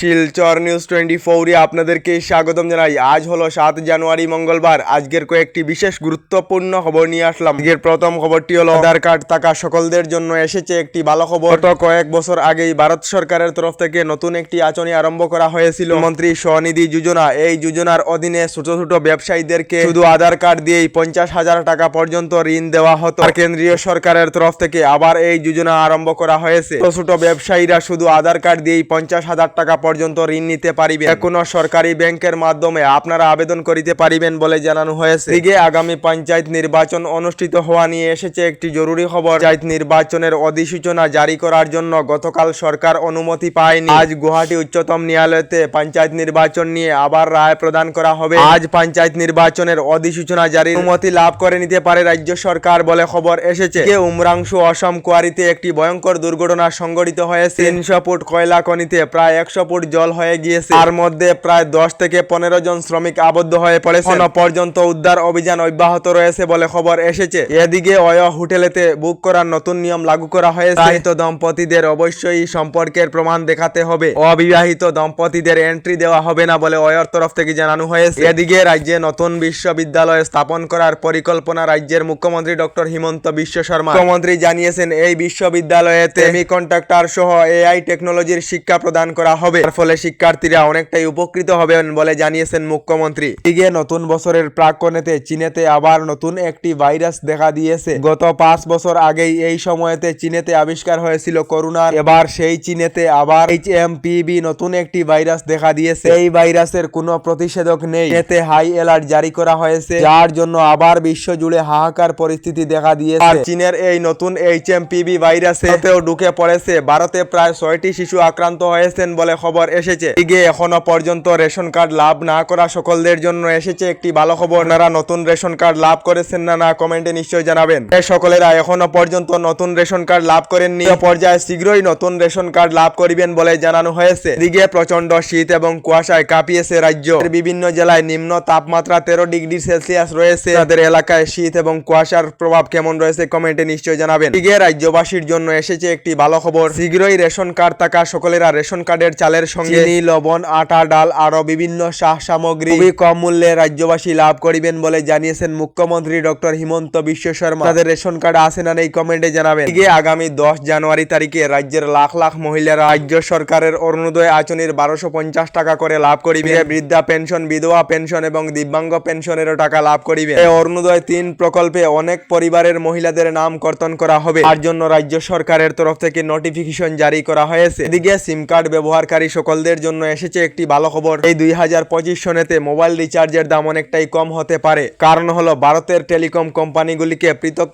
Silchar news 24 আপনাদেরকে স্বাগতম জানাই। আজ হলো 7 জানুয়ারি মঙ্গলবার। আজকের কয়েকটি বিশেষ গুরুত্বপূর্ণ খবর নিয়ে আসলাম। আজকের প্রথম খবরটি হলো আধার কার্ড থাকা সকলদের জন্য এসেছে একটি ভালো খবর। গত কয়েক বছর আগেই ভারত সরকারের তরফ থেকে নতুন একটি আঁচনি আরম্ভ করা হয়েছিল, মন্ত্রী স্বনিধি যোজনা। এই যোজনার অধীনে ছোট ছোট ব্যবসায়ীদেরকে শুধু আধার কার্ড দিয়েই 50,000 টাকা পর্যন্ত ঋণ দেওয়া হতো। আর কেন্দ্রীয় সরকারের তরফ থেকে আবার এই যোজনা আরম্ভ করা হয়েছে। ছোট ছোট ব্যবসায়ীরা শুধু আধার কার্ড দিয়েই 50,000 টাকা পর্যন্ত ঋণ নিতে পারিবেন। কোনো সরকারি ব্যাংকের মাধ্যমে আপনারা আবেদন করিতে পারিবেন বলে জানানো হয়েছে। এদিকে আগামী পঞ্চায়েত নির্বাচন অনুষ্ঠিত হওয়া নিয়ে এসেছে একটি জরুরি খবর। পঞ্চায়েত নির্বাচনের অধিসূচনা জারি করার জন্য গতকাল সরকার অনুমতি পায়নি। আজ গুয়াহাটি উচ্চতম ন্যায়ালয়তে পঞ্চায়েত নির্বাচন নিয়ে আবার রায় প্রদান করা হবে। আজ পঞ্চায়েত নির্বাচনের অধিসূচনা জারির অনুমতি লাভ করে নিতে পারে রাজ্য সরকার বলে খবর এসেছে। উমরাংশু অসম কোয়ারিতে একটি ভয়ঙ্কর দুর্ঘটনা সংঘটিত হয়েছে। 300 ফুট কয়লা খনিতে প্রায় 100 ফুট জল হয়ে গিয়েছে। তার মধ্যে প্রায় 10 থেকে 15 জন শ্রমিক আবদ্ধ হয়ে পড়েছে। এখনো পর্যন্ত উদ্ধার অভিযান অব্যাহত রয়েছে বলে খবর এসেছে। এদিকে হোটেলেতে বুক করার নতুন নিয়ম লাগু করা হয়েছে। বিবাহিত দম্পতিদের অবশ্যই সম্পর্কের প্রমাণ দেখাতে হবে। অবিবাহিত দম্পতিদের এন্ট্রি দেওয়া হবে না বলে ওয়ের তরফ থেকে জানানো হয়েছে। এদিকে রাজ্যে নতুন বিশ্ববিদ্যালয় স্থাপন করার পরিকল্পনা রাজ্যের মুখ্যমন্ত্রী ডক্টর হিমন্ত বিশ্ব শর্মা। মুখ্যমন্ত্রী জানিয়েছেন এই বিশ্ববিদ্যালয়ে সেমিকন্ডাক্টর সহ এআই টেকনোলজির শিক্ষা প্রদান করা হবে। এর ফলে শিক্ষার্থীরা অনেকটাই উপকৃত হবেন বলে জানিয়েছেন মুখ্যমন্ত্রী। এদিকে নতুন বছরের প্রাক্কণেতে চীনেতে আবার নতুন একটি ভাইরাস দেখা দিয়েছে। গত 5 বছর আগেই এই সময়তে চীনেতে আবিষ্কার হয়েছিল করোনা। এবার সেই চীনেতে আবার HMPV নতুন একটি ভাইরাস দেখা দিয়েছে। এই ভাইরাসের কোনো প্রতিষেধক নেই। এতে হাই অ্যালার্ট জারি করা হয়েছে, যার জন্য আবার বিশ্ব জুড়ে হাহাকার পরিস্থিতি দেখা দিয়েছে। আর চীনের এই নতুন HMPV ভাইরাসেও ঢুকে পড়েছে। ভারতে প্রায় 6টি শিশু আক্রান্ত হয়েছেন বলে খবর এসেছে। এদিকে এখনো পর্যন্ত রেশন কার্ড লাভ না করা সকলদের জন্য এসেছে একটি ভালো খবর। আপনারা নতুন রেশন কার্ড লাভ করেছেন না কমেন্টে নিশ্চয়ই জানাবেন। সকলেরা এখনো পর্যন্ত নতুন রেশন কার্ড লাভ করেননি, পর্যায়ে শীঘ্রই নতুন রেশন কার্ড লাভ করিবেন বলে জানানো হয়েছে। এদিকে প্রচন্ড শীত এবং কুয়াশায় কাঁপিয়েছে রাজ্য। বিভিন্ন জেলায় নিম্ন তাপমাত্রা 13 ডিগ্রি সেলসিয়াস রয়েছে। তাদের এলাকায় শীত এবং কুয়াশার প্রভাব কেমন রয়েছে কমেন্টে নিশ্চয়ই জানাবেন। এদিকে রাজ্যবাসীর জন্য এসেছে একটি ভালো খবর। শীঘ্রই রেশন কার্ড থাকা সকলেরা রেশন কার্ডের চালের সঙ্গে চিনি, লবণ, আটা, ডাল আরো বিভিন্ন সামগ্রী খুবই কম মূল্যে রাজ্যবাসী লাভ করিবেন বলে জানিয়েছেন মুখ্যমন্ত্রী ডক্টর হিমন্ত বিশ্ব শর্মা। তাদের রেশন কার্ড আছে না নেই কমেন্টে জানাবেন। এদিকে আগামী 10 জানুয়ারি তারিখে রাজ্যের লাখ লাখ মহিলারা রাজ্য সরকারের অরুণোদয় আঁচনির 1250 টাকা করে লাভ করিবে। বৃদ্ধা পেনশন, বিধবা পেনশন এবং দিব্যাঙ্গ পেনশনেরও টাকা লাভ করিবে। এই অরুণোদয় 3 প্রকল্পে অনেক পরিবারের মহিলাদের নাম কর্তন করা হবে। তার জন্য রাজ্য সরকারের তরফ থেকে নোটিফিকেশন জারি করা হয়েছে। এদিকে সিম কার্ড ব্যবহারকারী সকলদের জন্য এসেছে একটি ভালো খবর। এই 2025 সনেতে মোবাইল রিচার্জের দাম অনেকটাই কম হতে পারে। কারণ হলো ভারতের টেলিকম কোম্পানিগুলিকে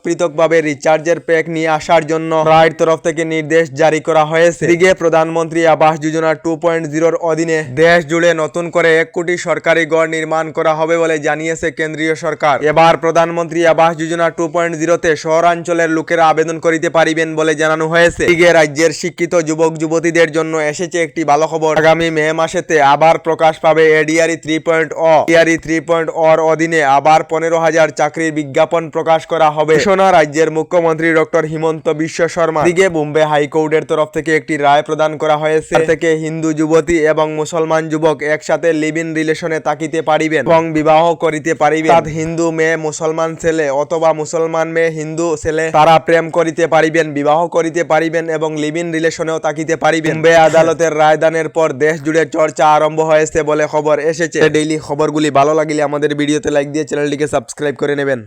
পৃথকভাবে রিচার্জের প্যাক নিয়ে আসার জন্য রাইট তরফ থেকে নির্দেশ জারি করা হয়েছে। এদিকে প্রধানমন্ত্রী আবাস যোজনা 2.0 অধীনে দেশ জুড়ে নতুন করে 1 কোটি সরকারি ঘর নির্মাণ করা হবে বলে জানিয়েছে কেন্দ্রীয় সরকার। এবার প্রধানমন্ত্রী আবাস যোজনা 2.0 তে শহরাঞ্চলের লোকেরা আবেদন করিতে পারিবেন বলে জানানো হয়েছে। এদিকে রাজ্যের শিক্ষিত যুবক যুবতীদের জন্য এসেছে একটি ভালো খবর। আগামী মে মাসেতে আবার প্রকাশ পাবে ADRE 3.0। ADRE 3.0 অধীনে আবার 15,000 চাকরির বিজ্ঞাপন প্রকাশ করা হবে। ঘোষণা রাজ্যের মুখ্যমন্ত্রী ডক্টর হিমন্ত বিশ্ব শর্মা। এদিকে বোম্বে হাইকোর্টের তরফ থেকে একটি রায় প্রদান করা হয়েছে। থেকে হিন্দু যুবতী এবং মুসলমান যুবক একসাথে লিভ ইন রিলেশনে থাকিতে পারিবেন এবং বিবাহ করিতে পারিবেন। অর্থাৎ হিন্দু মেয়ে মুসলমান ছেলে অথবা মুসলমান মেয়ে হিন্দু ছেলে তারা প্রেম করিতে পারিবেন, বিবাহ করিতে পারিবেন এবং লিভ ইন রিলেশনেও থাকিতে পারিবেন। বোম্বে আদালতের রায়দানের পর দেশ জুড়ে চর্চা আরম্ভ হয়েছে বলে খবর এসেছে। ডেইলি খবরগুলি ভালো লাগলে আমাদের ভিডিওতে লাইক দিয়ে চ্যানেলটিকে সাবস্ক্রাইব করে নেবেন।